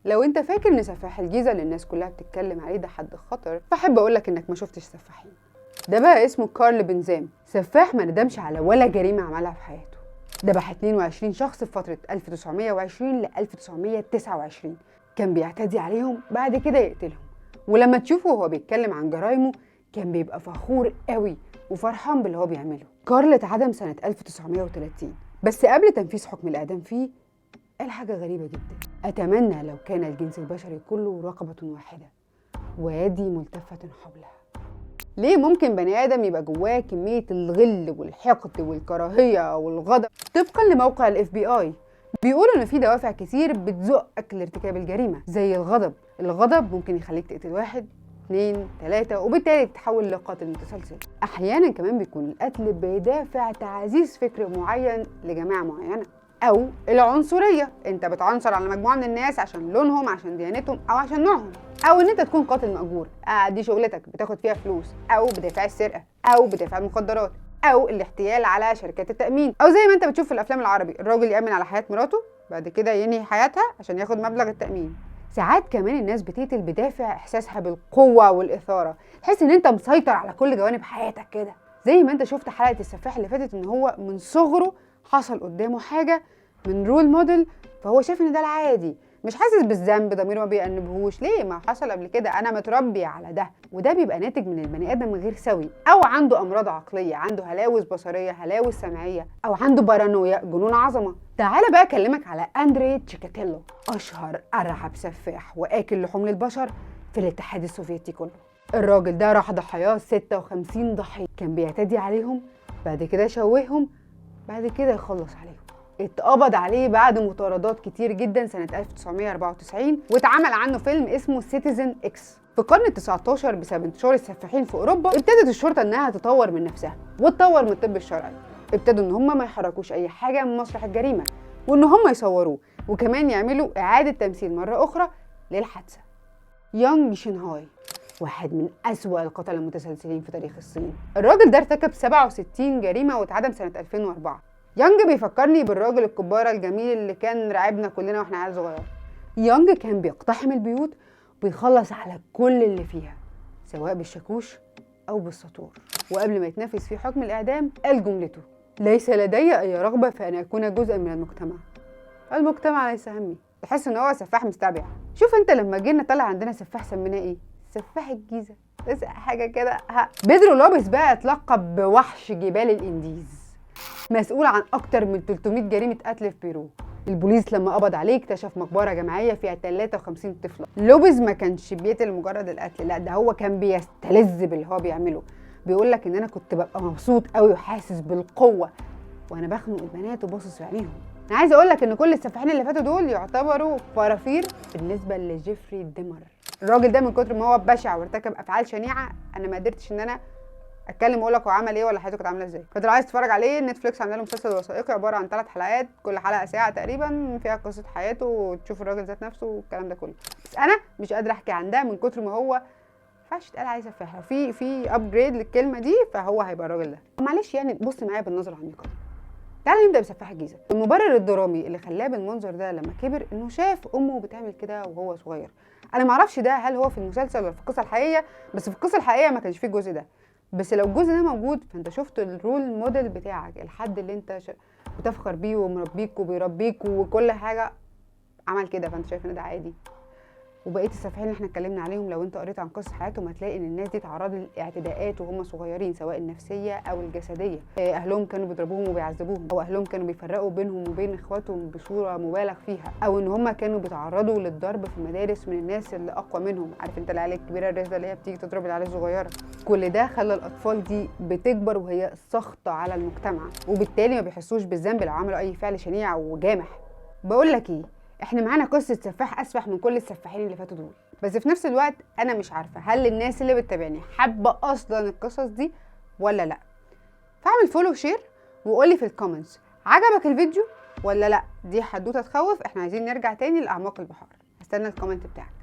لو انت فاكر ان سفاح الجيزه اللي الناس كلها بتتكلم عليه ده حد خطر، فاحب اقولك انك ما شفتش سفاحين. ده بقى اسمه كارل بنزام، سفاح ما ندمش على ولا جريمه عملها في حياته. ذبح 22 شخص في فتره 1920 ل 1929، كان بيعتدي عليهم بعد كده يقتلهم. ولما تشوفه وهو بيتكلم عن جرايمه كان بيبقى فخور قوي وفرحان باللي هو بيعمله. كارل اتعدم سنه 1930، بس قبل تنفيذ حكم الاعدام فيه قال حاجة غريبة جدا: أتمنى لو كان الجنس البشري كله رقبة واحدة ويدي ملتفة حولها. ليه ممكن بني آدم يبقى جواه كمية الغل والحقد والكراهية والغضب؟ طبقا لموقع FBI بيقولوا إن في دوافع كتير بتزقك لارتكاب الجريمة، زي الغضب. الغضب ممكن يخليك تقتل 1 2 3 وبالتالي تتحول لقاتل متسلسل. أحيانا كمان بيكون القتل بدافع تعزيز فكر معين لجماعة معينة، او العنصريه، انت بتعنصر على مجموعه من الناس عشان لونهم، عشان ديانتهم، او عشان نوعهم. او ان انت تكون قاتل مأجور، دي شغلتك بتاخد فيها فلوس، او بدافع السرقه، او بدافع المخدرات، او الاحتيال على شركات التأمين، او زي ما انت بتشوف في الافلام العربي الراجل يأمن على حياه مراته بعد كده ينهي حياتها عشان ياخد مبلغ التأمين. ساعات كمان الناس بتقتل بدافع احساسها بالقوه والاثاره، تحس ان انت مسيطر على كل جوانب حياتك كده. زي ما انت شفت حلقه السفاح اللي فاتت، ان هو من صغره حصل قدامه حاجه من رول موديل، فهو شايف ان ده العادي، مش حاسس بالذنب، ضميره ما بيأنبهوش. ليه؟ ما حصل قبل كده، انا متربي على ده. وده بيبقى ناتج من البني ادم غير سوي، او عنده امراض عقليه، عنده هلاوس بصريه، هلاوس سمعيه، او عنده بارانويا، جنون عظمه. تعالى بقى اكلمك على اندري تشيكاتيلو، اشهر ارعب سفاح واكل لحوم البشر في الاتحاد السوفيتي كله. الراجل ده راح ضحاياه 56 ضحيه، كان بيعتدي عليهم، بعد كده يشوههم، بعد كده يخلص عليهم. اتقبض عليه بعد مطاردات كتير جدا سنة 1994، واتعمل عنه فيلم اسمه سيتيزن اكس. في القرن ال19 بسبب انتشار السفاحين في اوروبا، ابتدت الشرطة انها تطور من نفسها وتطور من الطب الشرعي. ابتدوا ان هم ما يحركوش اي حاجة من مسرح الجريمة، وان هم يصوروه، وكمان يعملوا اعادة تمثيل مرة اخرى للحادثة. يانج شينهاي، واحد من أسوأ القتلة المتسلسلين في تاريخ الصين. الراجل ده ارتكب 67 جريمة واتعدم سنة 2004. يانج بيفكرني بالراجل الكبارة الجميل اللي كان راعبنا كلنا واحنا عيال صغيرة. يانج كان بيقتحم البيوت وبيخلص على كل اللي فيها، سواء بالشاكوش أو بالسطور. وقبل ما يتنفذ فيه حكم الإعدام قال جملته: ليس لدي أي رغبة في أن أكون جزءا من المجتمع. المجتمع ليس همي. تحس إن هو سفاح مستبع. شوف أنت لما جينا طلع عندنا سفاح سميناه إيه؟ سفاح الجيزة، بس حاجة كده. بيدرو لوبيس بقى اتلقب بوحش جبال الانديز، مسؤول عن اكتر من 300 جريمة قتل في بيرو. البوليس لما قبض عليه اكتشف مقبرة جماعية فيها 53 طفلة. لوبيس ما كانش بيقتل مجرد القتل، لا ده هو كان بيستلذ باللي هو بيعمله. بيقول لك ان انا كنت ببقى مبسوط قوي وحاسس بالقوة وانا بخنق البنات وباصص في عينيهم. انا عايزه اقول لك ان كل السفاحين اللي فاتوا دول يعتبروا فرافير بالنسبة لجيفري ديمر. الراجل ده من كتر ما هو بشع وارتكب افعال شنيعه، انا ما قدرتش ان انا اتكلم واقول لك هو عمل ايه ولا حياته كانت عامله ازاي. فلو عايز تتفرج عليه، نتفليكس عامله له مسلسل وثائقي عباره عن 3 حلقات، كل حلقه ساعه تقريبا، فيها قصه حياته وتشوف الراجل ذات نفسه والكلام ده كله. بس انا مش قادره احكي عن ده من كتر ما هو ما ينفعش يتقال عليه سفاح. في ابجريد للكلمه دي، فهو هيبقى الراجل ده. معلش يعني بص معايا بالنظره العميقه. تعالى نبدا بسفاح الجيزه. المبرر الدرامي اللي خلاه بالمنظر ده لما كبر انه شاف امه بتعمل كده وهو صغير. انا ما اعرفش ده هل هو في المسلسل ولا في القصه الحقيقيه، بس في القصه الحقيقيه ما كانش فيه الجزء ده. بس لو الجزء ده موجود فانت شفت الرول موديل بتاعك، الحد اللي انت بتفخر بيه ومربيك وبيربيك وكل حاجه عمل كده، فانت شايف ان ده عادي. وبقيه السفاحين اللي احنا اتكلمنا عليهم لو انت قريت عن قصه حياتهم هتلاقي ان الناس دي اتعرضوا لاعتداءات وهم صغيرين، سواء النفسيه او الجسديه. اهلهم كانوا بيضربوهم وبيعذبوهم، او اهلهم كانوا بيفرقوا بينهم وبين اخواتهم بصوره مبالغ فيها، او ان هم كانوا بيتعرضوا للضرب في المدارس من الناس اللي اقوى منهم. عارف انت العيال الكبيره الرزله اللي هي بتيجي تضرب العيال الصغيره. كل ده خلى الاطفال دي بتكبر وهي ساخطه على المجتمع، وبالتالي ما بيحسوش بالذنب لو عملوا اي فعل شنيع وجامح. بقول لك ايه، احنا معانا قصه سفاح اسفح من كل السفاحين اللي فاتوا دول، بس في نفس الوقت انا مش عارفه هل الناس اللي بتتابعني حابه اصلا القصص دي ولا لا. فاعمل فولو وشير وقولي في الكومنتس عجبك الفيديو ولا لا. دي حدوته تخوف، احنا عايزين نرجع تاني لاعماق البحار. هستنى الكومنت بتاعك.